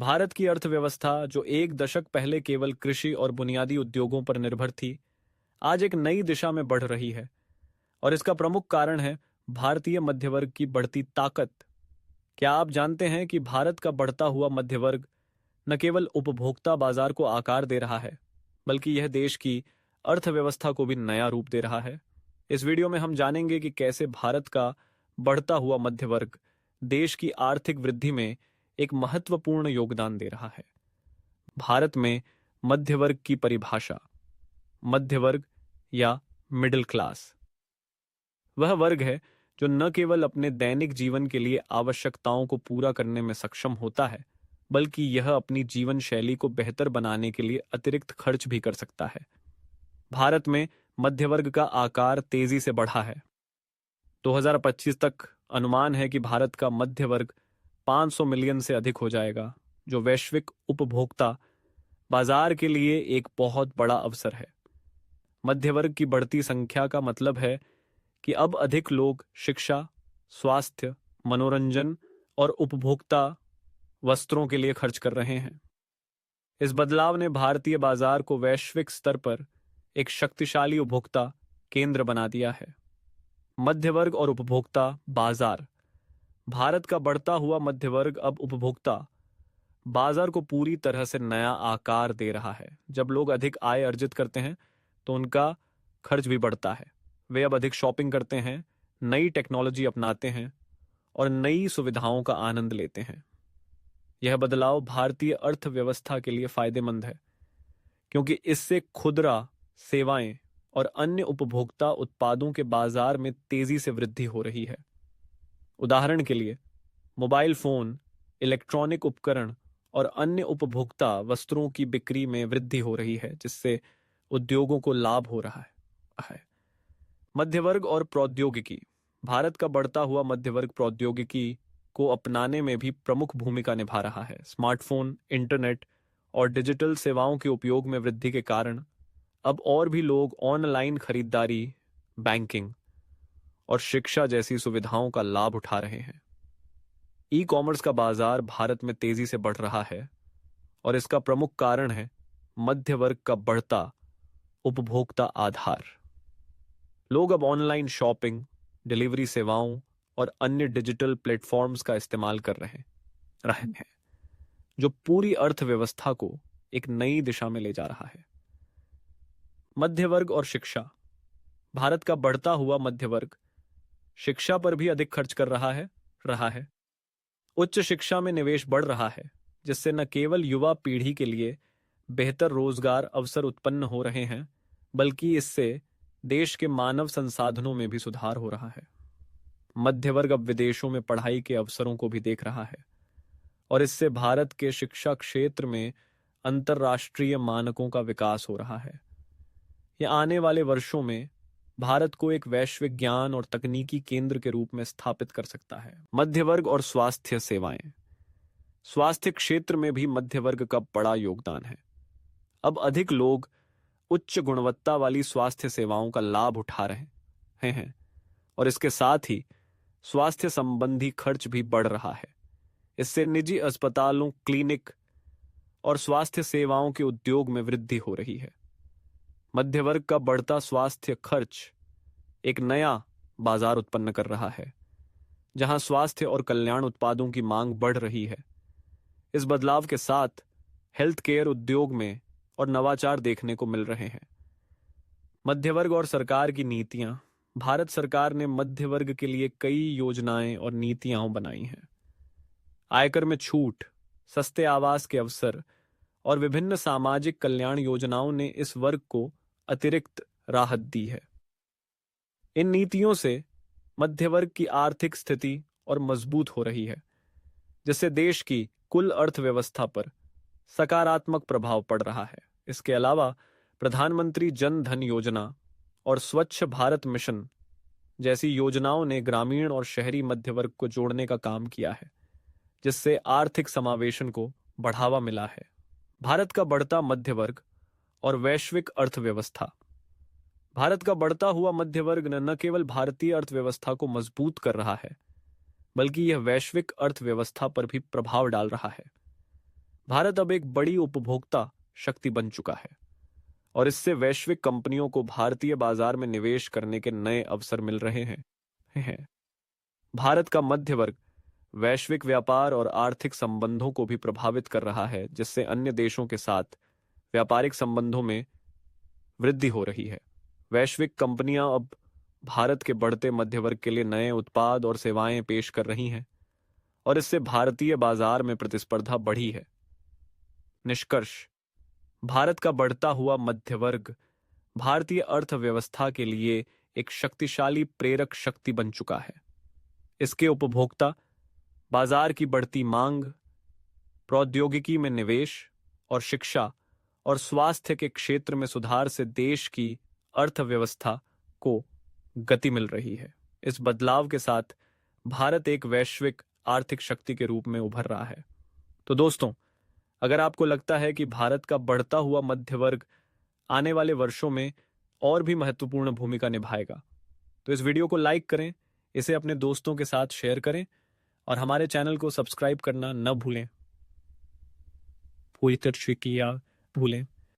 भारत की अर्थव्यवस्था जो एक दशक पहले केवल कृषि और बुनियादी उद्योगों पर निर्भर थी, आज एक नई दिशा में बढ़ रही है। और इसका प्रमुख कारण है भारतीय मध्यवर्ग की बढ़ती ताकत। क्या आप जानते हैं कि भारत का बढ़ता हुआ मध्यवर्ग न केवल उपभोक्ता बाजार को आकार दे रहा है, बल्कि यह देश की अर्थव्यवस्था को भी नया रूप दे रहा है। इस वीडियो में हम जानेंगे कि कैसे भारत का बढ़ता हुआ मध्यवर्ग देश की आर्थिक वृद्धि में एक महत्वपूर्ण योगदान दे रहा है। भारत में मध्यवर्ग की परिभाषा। मध्यवर्ग या मिडिल क्लास वह वर्ग है जो न केवल अपने दैनिक जीवन के लिए आवश्यकताओं को पूरा करने में सक्षम होता है, बल्कि यह अपनी जीवन शैली को बेहतर बनाने के लिए अतिरिक्त खर्च भी कर सकता है। भारत में मध्यवर्ग का आकार तेजी से बढ़ा है। 2025 तक अनुमान है कि भारत का मध्य वर्ग 500 मिलियन से अधिक हो जाएगा, जो वैश्विक उपभोक्ता बाजार के लिए एक बहुत बड़ा अवसर है। मध्य वर्ग की बढ़ती संख्या का मतलब है कि अब अधिक लोग शिक्षा, स्वास्थ्य, मनोरंजन और उपभोक्ता वस्त्रों के लिए खर्च कर रहे हैं। इस बदलाव ने भारतीय बाजार को वैश्विक स्तर पर एक शक्तिशाली उपभोक्ता केंद्र बना दिया है। मध्यवर्ग और उपभोक्ता बाजार। भारत का बढ़ता हुआ मध्यवर्ग अब उपभोक्ता बाजार को पूरी तरह से नया आकार दे रहा है। जब लोग अधिक आय अर्जित करते हैं तो उनका खर्च भी बढ़ता है। वे अब अधिक शॉपिंग करते हैं, नई टेक्नोलॉजी अपनाते हैं और नई सुविधाओं का आनंद लेते हैं। यह बदलाव भारतीय अर्थव्यवस्था के लिए फायदेमंद है, क्योंकि इससे खुदरा सेवाएं और अन्य उपभोक्ता उत्पादों के बाजार में तेजी से वृद्धि हो रही है। उदाहरण के लिए, मोबाइल फोन, इलेक्ट्रॉनिक उपकरण और अन्य उपभोक्ता वस्त्रों की बिक्री में वृद्धि हो रही है, जिससे उद्योगों को लाभ हो रहा है। मध्यवर्ग और प्रौद्योगिकी। भारत का बढ़ता हुआ मध्यवर्ग प्रौद्योगिकी को अपनाने में भी प्रमुख भूमिका निभा रहा है। स्मार्टफोन, इंटरनेट और डिजिटल सेवाओं के उपयोग में वृद्धि के कारण अब और भी लोग ऑनलाइन खरीदारी, बैंकिंग और शिक्षा जैसी सुविधाओं का लाभ उठा रहे हैं। ई कॉमर्स का बाजार भारत में तेजी से बढ़ रहा है और इसका प्रमुख कारण है मध्य वर्ग का बढ़ता उपभोक्ता आधार। लोग अब ऑनलाइन शॉपिंग, डिलीवरी सेवाओं और अन्य डिजिटल प्लेटफॉर्म्स का इस्तेमाल कर रहे हैं, जो पूरी अर्थव्यवस्था को एक नई दिशा में ले जा रहा है। मध्य वर्ग और शिक्षा। भारत का बढ़ता हुआ मध्य वर्ग शिक्षा पर भी अधिक खर्च कर रहा है। उच्च शिक्षा में निवेश बढ़ रहा है, जिससे न केवल युवा पीढ़ी के लिए बेहतर रोजगार अवसर उत्पन्न हो रहे हैं, बल्कि इससे देश के मानव संसाधनों में भी सुधार हो रहा है। मध्य वर्ग अब विदेशों में पढ़ाई के अवसरों को भी देख रहा है और इससे भारत के शिक्षा क्षेत्र में अंतर्राष्ट्रीय मानकों का विकास हो रहा है। यह आने वाले वर्षों में भारत को एक वैश्विक ज्ञान और तकनीकी केंद्र के रूप में स्थापित कर सकता है। मध्य वर्ग और स्वास्थ्य सेवाएं। स्वास्थ्य क्षेत्र में भी मध्य वर्ग का बड़ा योगदान है। अब अधिक लोग उच्च गुणवत्ता वाली स्वास्थ्य सेवाओं का लाभ उठा रहे हैं और इसके साथ ही स्वास्थ्य संबंधी खर्च भी बढ़ रहा है। इससे निजी अस्पतालों, क्लिनिक और स्वास्थ्य सेवाओं के उद्योग में वृद्धि हो रही है। मध्य वर्ग का बढ़ता स्वास्थ्य खर्च एक नया बाजार उत्पन्न कर रहा है, जहां स्वास्थ्य और कल्याण उत्पादों की मांग बढ़ रही है। इस बदलाव के साथ हेल्थ केयर उद्योग में और नवाचार देखने को मिल रहे हैं। मध्य वर्ग और सरकार की नीतियां। भारत सरकार ने मध्य वर्ग के लिए कई योजनाएं और नीतियां बनाई हैं। आयकर में छूट, सस्ते आवास के अवसर और विभिन्न सामाजिक कल्याण योजनाओं ने इस वर्ग को अतिरिक्त राहत दी है। इन नीतियों से मध्य वर्ग की आर्थिक स्थिति और मजबूत हो रही है, जिससे देश की कुल अर्थव्यवस्था पर सकारात्मक प्रभाव पड़ रहा है। इसके अलावा प्रधानमंत्री जन धन योजना और स्वच्छ भारत मिशन जैसी योजनाओं ने ग्रामीण और शहरी मध्य वर्ग को जोड़ने का काम किया है, जिससे आर्थिक समावेशन को बढ़ावा मिला है। भारत का बढ़ता मध्य वर्ग और वैश्विक अर्थव्यवस्था। भारत का बढ़ता हुआ मध्य वर्ग न केवल भारतीय अर्थव्यवस्था को मजबूत कर रहा है, बल्कि यह वैश्विक अर्थव्यवस्था पर भी प्रभाव डाल रहा है। भारत अब एक बड़ी उपभोक्ता शक्ति बन चुका है और इससे वैश्विक कंपनियों को भारतीय बाजार में निवेश करने के नए अवसर मिल रहे हैं। भारत का मध्य वर्ग वैश्विक व्यापार और आर्थिक संबंधों को भी प्रभावित कर रहा है, जिससे अन्य देशों के साथ व्यापारिक संबंधों में वृद्धि हो रही है। वैश्विक कंपनियां अब भारत के बढ़ते मध्य वर्ग के लिए नए उत्पाद और सेवाएं पेश कर रही हैं और इससे भारतीय बाजार में प्रतिस्पर्धा बढ़ी है। निष्कर्ष, भारत का बढ़ता हुआ मध्य वर्ग भारतीय अर्थव्यवस्था के लिए एक शक्तिशाली प्रेरक शक्ति बन चुका है। इसके उपभोक्ता, बाजार की बढ़ती मांग, प्रौद्योगिकी में निवेश और शिक्षा और स्वास्थ्य के क्षेत्र में सुधार से देश की अर्थव्यवस्था को गति मिल रही है। इस बदलाव के साथ भारत एक वैश्विक आर्थिक शक्ति के रूप में उभर रहा है। तो दोस्तों, अगर आपको लगता है कि भारत का बढ़ता हुआ मध्य वर्ग आने वाले वर्षों में और भी महत्वपूर्ण भूमिका निभाएगा, तो इस वीडियो को लाइक करें, इसे अपने दोस्तों के साथ शेयर करें और हमारे चैनल को सब्सक्राइब करना न भूलें। पूरी तरह किया भूलें।